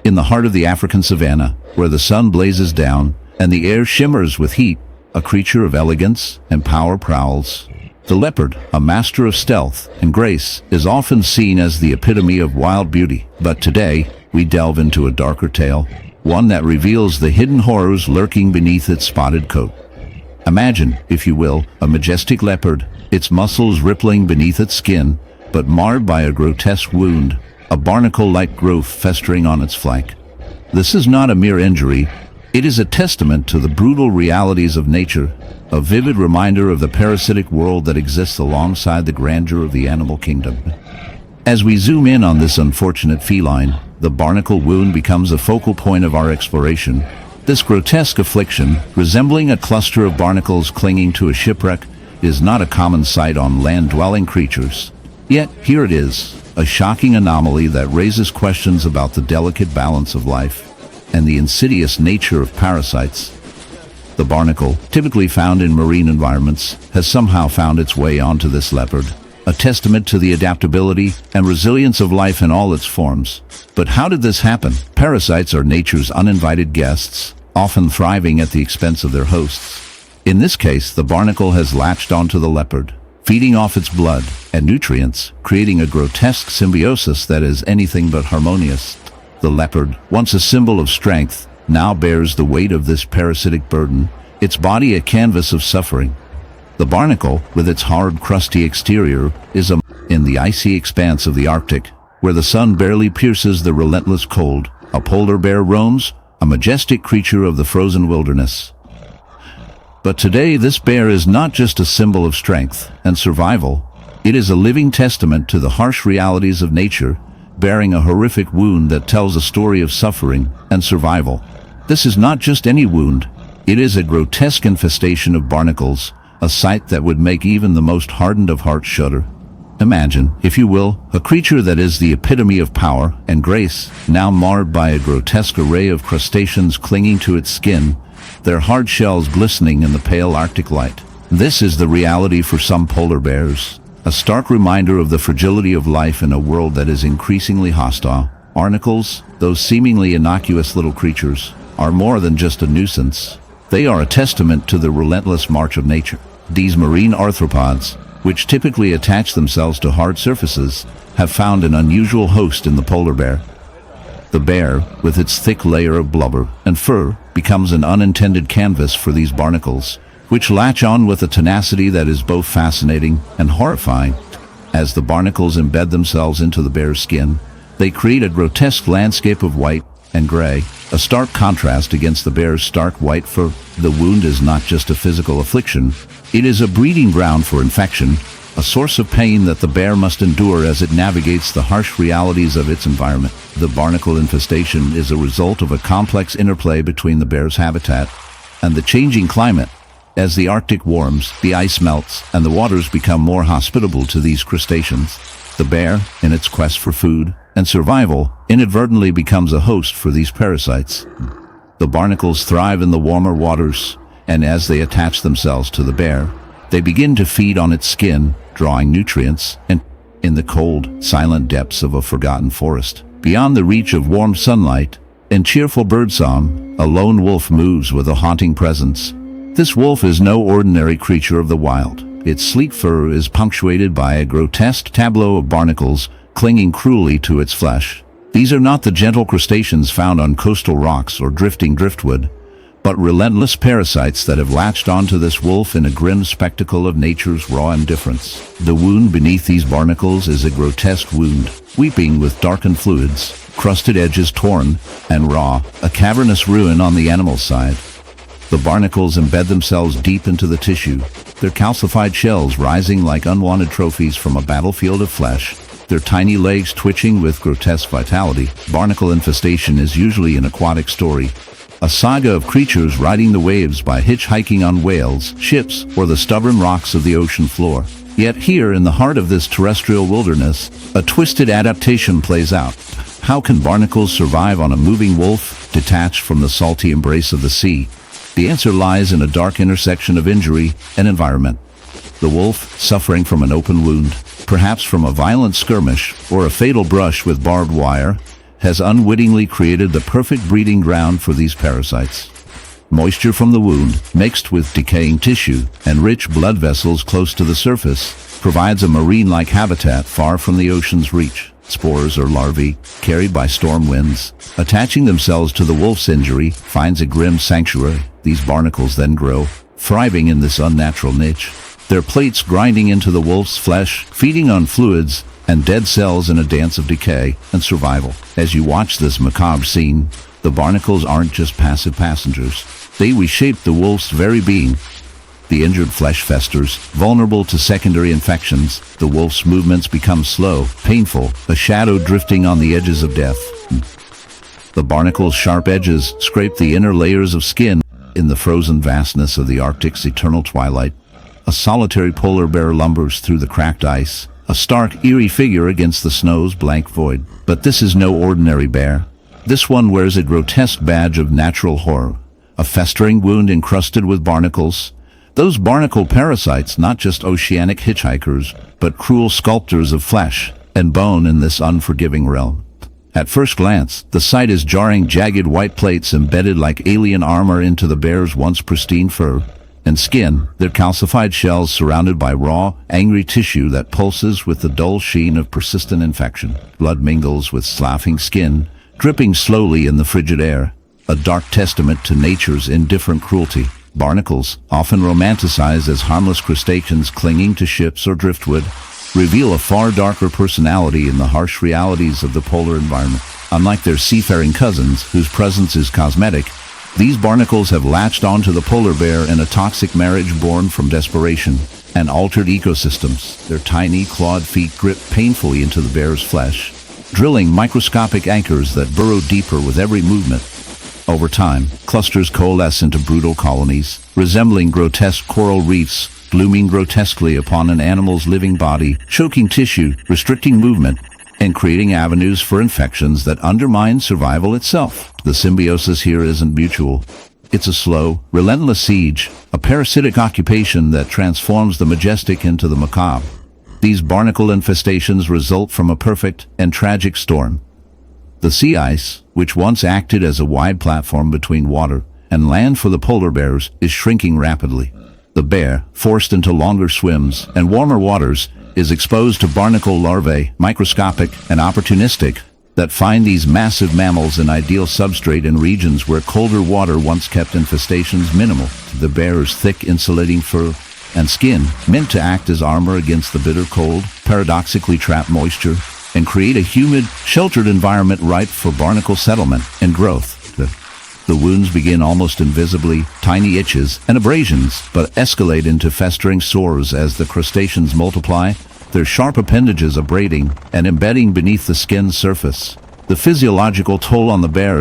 In the heart of the African savanna, where the sun blazes down and the air shimmers with heat, a creature of elegance and power prowls. The leopard, a master of stealth and grace, is often seen as the epitome of wild beauty. But today, we delve into a darker tale, one that reveals the hidden horrors lurking beneath its spotted coat. Imagine, if you will, a majestic leopard, its muscles rippling beneath its skin, but marred by a grotesque wound, a barnacle-like growth festering on its flank. This is not a mere injury. It is a testament to the brutal realities of nature, a vivid reminder of the parasitic world that exists alongside the grandeur of the animal kingdom. As we zoom in on this unfortunate feline, the barnacle wound becomes a focal point of our exploration. This grotesque affliction, resembling a cluster of barnacles clinging to a shipwreck, is not a common sight on land-dwelling creatures. Yet, here it is, a shocking anomaly that raises questions about the delicate balance of life and the insidious nature of parasites. The barnacle, typically found in marine environments, has somehow found its way onto this leopard, a testament to the adaptability and resilience of life in all its forms. But how did this happen? Parasites are nature's uninvited guests, often thriving at the expense of their hosts. In this case, the barnacle has latched onto the leopard, feeding off its blood and nutrients, creating a grotesque symbiosis that is anything but harmonious. The leopard, once a symbol of strength, now bears the weight of this parasitic burden, its body a canvas of suffering. The barnacle, with its hard, crusty exterior, is in the icy expanse of the Arctic, where the sun barely pierces the relentless cold. A polar bear roams, a majestic creature of the frozen wilderness. But today, this bear is not just a symbol of strength and survival. It is a living testament to the harsh realities of nature, bearing a horrific wound that tells a story of suffering and survival. This is not just any wound. It is a grotesque infestation of barnacles, a sight that would make even the most hardened of hearts shudder. Imagine, if you will, a creature that is the epitome of power and grace, now marred by a grotesque array of crustaceans clinging to its skin, their hard shells glistening in the pale Arctic light. This is the reality for some polar bears, a stark reminder of the fragility of life in a world that is increasingly hostile. Barnacles, those seemingly innocuous little creatures, are more than just a nuisance. They are a testament to the relentless march of nature. These marine arthropods, which typically attach themselves to hard surfaces, have found an unusual host in the polar bear. The bear, with its thick layer of blubber and fur, becomes an unintended canvas for these barnacles, which latch on with a tenacity that is both fascinating and horrifying. As the barnacles embed themselves into the bear's skin, they create a grotesque landscape of white and gray, a stark contrast against the bear's stark white fur. The wound is not just a physical affliction, it is a breeding ground for infection, a source of pain that the bear must endure as it navigates the harsh realities of its environment. The barnacle infestation is a result of a complex interplay between the bear's habitat and the changing climate. As the Arctic warms, the ice melts, and the waters become more hospitable to these crustaceans, the bear, in its quest for food and survival, inadvertently becomes a host for these parasites. The barnacles thrive in the warmer waters, and as they attach themselves to the bear, they begin to feed on its skin, drawing nutrients, and in the cold, silent depths of a forgotten forest, beyond the reach of warm sunlight and cheerful birdsong, a lone wolf moves with a haunting presence. This wolf is no ordinary creature of the wild. Its sleek fur is punctuated by a grotesque tableau of barnacles clinging cruelly to its flesh. These are not the gentle crustaceans found on coastal rocks or drifting driftwood, but relentless parasites that have latched onto this wolf in a grim spectacle of nature's raw indifference. The wound beneath these barnacles is a grotesque wound, weeping with darkened fluids, crusted edges torn and raw, a cavernous ruin on the animal's side. The barnacles embed themselves deep into the tissue, their calcified shells rising like unwanted trophies from a battlefield of flesh, their tiny legs twitching with grotesque vitality. Barnacle infestation is usually an aquatic story, a saga of creatures riding the waves by hitchhiking on whales, ships, or the stubborn rocks of the ocean floor. Yet here, in the heart of this terrestrial wilderness, a twisted adaptation plays out. How can barnacles survive on a moving wolf, detached from the salty embrace of the sea? The answer lies in a dark intersection of injury and environment. The wolf, suffering from an open wound, perhaps from a violent skirmish or a fatal brush with barbed wire, has unwittingly created the perfect breeding ground for these parasites. Moisture from the wound, mixed with decaying tissue and rich blood vessels close to the surface, provides a marine-like habitat far from the ocean's reach. Spores or larvae, carried by storm winds, attaching themselves to the wolf's injury, finds a grim sanctuary. These barnacles then grow, thriving in this unnatural niche, their plates grinding into the wolf's flesh, feeding on fluids and dead cells in a dance of decay and survival. As you watch this macabre scene, the barnacles aren't just passive passengers. They reshape the wolf's very being. The injured flesh festers, vulnerable to secondary infections. The wolf's movements become slow, painful, a shadow drifting on the edges of death. The barnacle's sharp edges scrape the inner layers of skin. In the frozen vastness of the Arctic's eternal twilight, a solitary polar bear lumbers through the cracked ice, a stark, eerie figure against the snow's blank void. But this is no ordinary bear. This one wears a grotesque badge of natural horror, a festering wound encrusted with barnacles. Those barnacle parasites, not just oceanic hitchhikers, but cruel sculptors of flesh and bone in this unforgiving realm. At first glance, the sight is jarring, jagged white plates embedded like alien armor into the bear's once pristine fur and skin, their calcified shells surrounded by raw, angry tissue that pulses with the dull sheen of persistent infection. Blood mingles with sloughing skin, dripping slowly in the frigid air, a dark testament to nature's indifferent cruelty. Barnacles, often romanticized as harmless crustaceans clinging to ships or driftwood, reveal a far darker personality in the harsh realities of the polar environment. Unlike their seafaring cousins, whose presence is cosmetic, these barnacles have latched onto the polar bear in a toxic marriage born from desperation and altered ecosystems. Their tiny, clawed feet grip painfully into the bear's flesh, drilling microscopic anchors that burrow deeper with every movement. Over time, clusters coalesce into brutal colonies, resembling grotesque coral reefs, glooming grotesquely upon an animal's living body, choking tissue, restricting movement, and creating avenues for infections that undermine survival itself. The symbiosis here isn't mutual. It's a slow, relentless siege, a parasitic occupation that transforms the majestic into the macabre. These barnacle infestations result from a perfect and tragic storm. The sea ice, which once acted as a wide platform between water and land for the polar bears, is shrinking rapidly. The bear, forced into longer swims and warmer waters, is exposed to barnacle larvae, microscopic and opportunistic, that find these massive mammals an ideal substrate in regions where colder water once kept infestations minimal. The bear's thick insulating fur and skin, meant to act as armor against the bitter cold, paradoxically trap moisture and create a humid, sheltered environment ripe for barnacle settlement and growth. The wounds begin almost invisibly, tiny itches and abrasions, but escalate into festering sores as the crustaceans multiply, their sharp appendages abrading and embedding beneath the skin's surface. The physiological toll on the bear